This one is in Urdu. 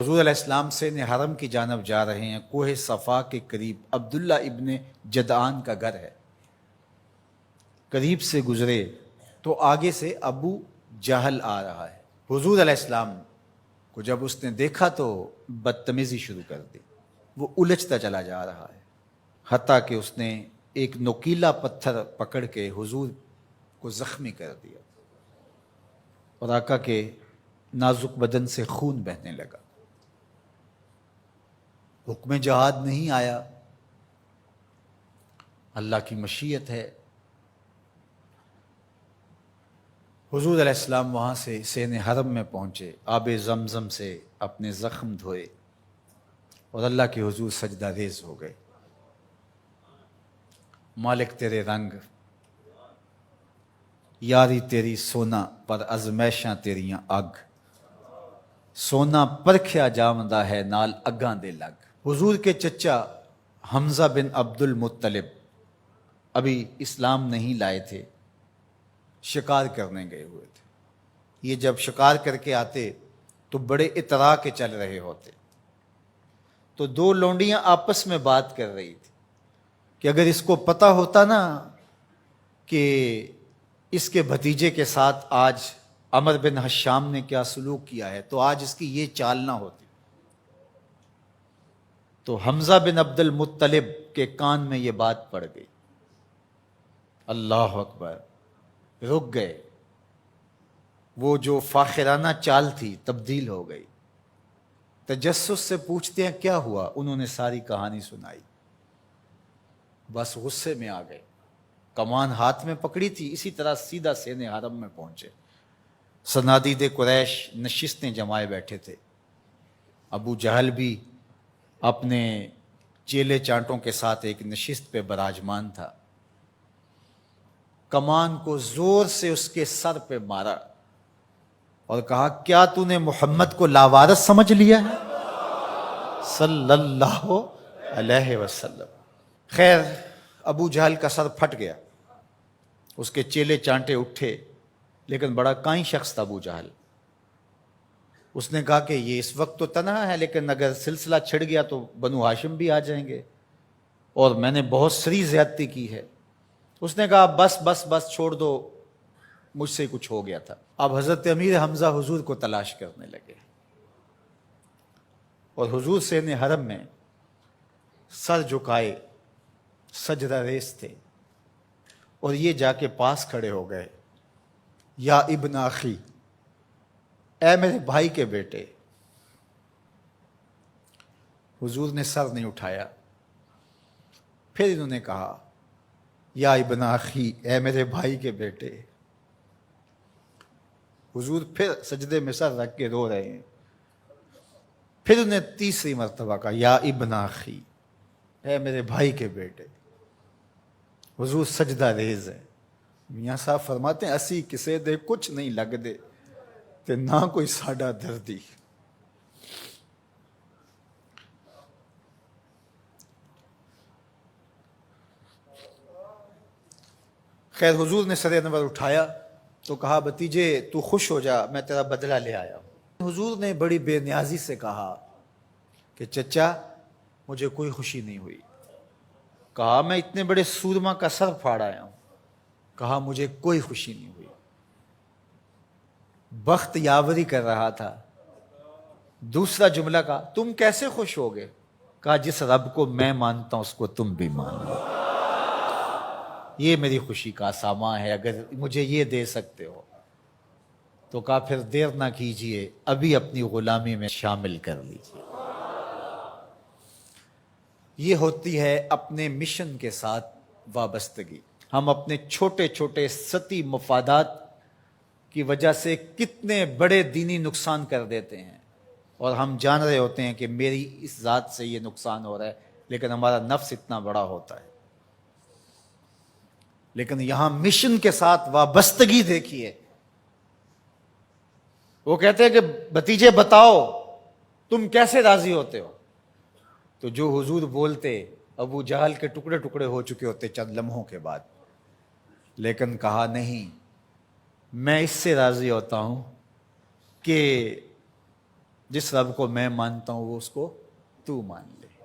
حضور علیہ السلام سے حرم کی جانب جا رہے ہیں۔ کوہ صفا کے قریب عبداللہ ابن جدعان کا گھر ہے۔ قریب سے گزرے تو آگے سے ابو جہل آ رہا ہے۔ حضور علیہ السلام کو جب اس نے دیکھا تو بدتمیزی شروع کر دی۔ وہ الجھتا چلا جا رہا ہے، حتیٰ کہ اس نے ایک نوکیلا پتھر پکڑ کے حضور کو زخمی کر دیا اور آقا کے نازک بدن سے خون بہنے لگا۔ حکم جہاد نہیں آیا، اللہ کی مشیت ہے۔ حضور علیہ السلام وہاں سے سین حرم میں پہنچے، آب زمزم سے اپنے زخم دھوئے اور اللہ کے حضور سجدہ ریز ہو گئے۔ مالک تیرے رنگ، یاری تیری سونا پر ازمیشاں تیریاں اگ، سونا پرکھیا جامدہ ہے نال اگاں دے لگ۔ حضور کے چچا حمزہ بن عبد المطلب ابھی اسلام نہیں لائے تھے، شکار کرنے گئے ہوئے تھے۔ یہ جب شکار کر کے آتے تو بڑے اترا کے چل رہے ہوتے، تو دو لونڈیاں آپس میں بات کر رہی تھی کہ اگر اس کو پتہ ہوتا نا کہ اس کے بھتیجے کے ساتھ آج عمر بن حشام نے کیا سلوک کیا ہے تو آج اس کی یہ چال نہ ہوتی۔ تو حمزہ بن عبد المطلب کے کان میں یہ بات پڑ گئی، اللہ اکبر، رک گئے۔ وہ جو فاخرانہ چال تھی تبدیل ہو گئی۔ تجسس سے پوچھتے ہیں کیا ہوا، انہوں نے ساری کہانی سنائی، بس غصے میں آ گئے۔ کمان ہاتھ میں پکڑی تھی، اسی طرح سیدھا سین حرم میں پہنچے۔ صنادید قریش نشستیں جمائے بیٹھے تھے، ابو جہل بھی اپنے چیلے چانٹوں کے ساتھ ایک نشست پہ براجمان تھا۔ کمان کو زور سے اس کے سر پہ مارا اور کہا کیا تو نے محمد کو لاوارث سمجھ لیا ہے صلی اللہ علیہ وسلم۔ خیر ابو جہل کا سر پھٹ گیا، اس کے چیلے چانٹے اٹھے، لیکن بڑا کائیں شخص تھا ابو جہل۔ اس نے کہا کہ یہ اس وقت تو تنہا ہے، لیکن اگر سلسلہ چھڑ گیا تو بنو ہاشم بھی آ جائیں گے اور میں نے بہت سری زیادتی کی ہے۔ اس نے کہا بس بس بس چھوڑ دو، مجھ سے کچھ ہو گیا تھا۔ اب حضرت امیر حمزہ حضور کو تلاش کرنے لگے اور حضور سین حرم میں سر جھکائے سجدہ ریز تھے، اور یہ جا کے پاس کھڑے ہو گئے، یا ابن اخی، اے میرے بھائی کے بیٹے۔ حضور نے سر نہیں اٹھایا۔ پھر انہوں نے کہا یا ابن اخی، اے میرے بھائی کے بیٹے۔ حضور پھر سجدے میں سر رکھ کے رو رہے ہیں۔ پھر انہیں تیسری مرتبہ کہا یا ابن اخی، اے میرے بھائی کے بیٹے۔ حضور سجدہ ریز ہے۔ میاں صاحب فرماتے ہیں اسی کسے دے کچھ نہیں لگ دے تے نہ کوئی ساڈا دردی۔ خیر حضور نے سر انور اٹھایا تو کہا بھتیجے تو خوش ہو جا، میں تیرا بدلہ لے آیا ہوں۔ حضور نے بڑی بے نیازی سے کہا کہ چچا مجھے کوئی خوشی نہیں ہوئی۔ کہا میں اتنے بڑے سورما کا سر پھاڑ آیا ہوں۔ کہا مجھے کوئی خوشی نہیں ہوئی۔ بخت یاوری کر رہا تھا۔ دوسرا جملہ کہا تم کیسے خوش ہو گئے؟ کہا جس رب کو میں مانتا ہوں اس کو تم بھی مان لو، یہ میری خوشی کا سامان ہے، اگر مجھے یہ دے سکتے ہو تو کہا پھر دیر نہ کیجئے، ابھی اپنی غلامی میں شامل کر لیجئے۔ یہ ہوتی ہے اپنے مشن کے ساتھ وابستگی۔ ہم اپنے چھوٹے چھوٹے سطحی مفادات کی وجہ سے کتنے بڑے دینی نقصان کر دیتے ہیں، اور ہم جان رہے ہوتے ہیں کہ میری اس ذات سے یہ نقصان ہو رہا ہے، لیکن ہمارا نفس اتنا بڑا ہوتا ہے۔ لیکن یہاں مشن کے ساتھ وابستگی دیکھیے۔ وہ کہتے ہیں کہ بھتیجے بتاؤ تم کیسے راضی ہوتے ہو؟ تو جو حضور بولتے ابو جہل کے ٹکڑے ٹکڑے ہو چکے ہوتے چند لمحوں کے بعد، لیکن کہا نہیں، میں اس سے راضی ہوتا ہوں کہ جس رب کو میں مانتا ہوں وہ اس کو تو مان لے.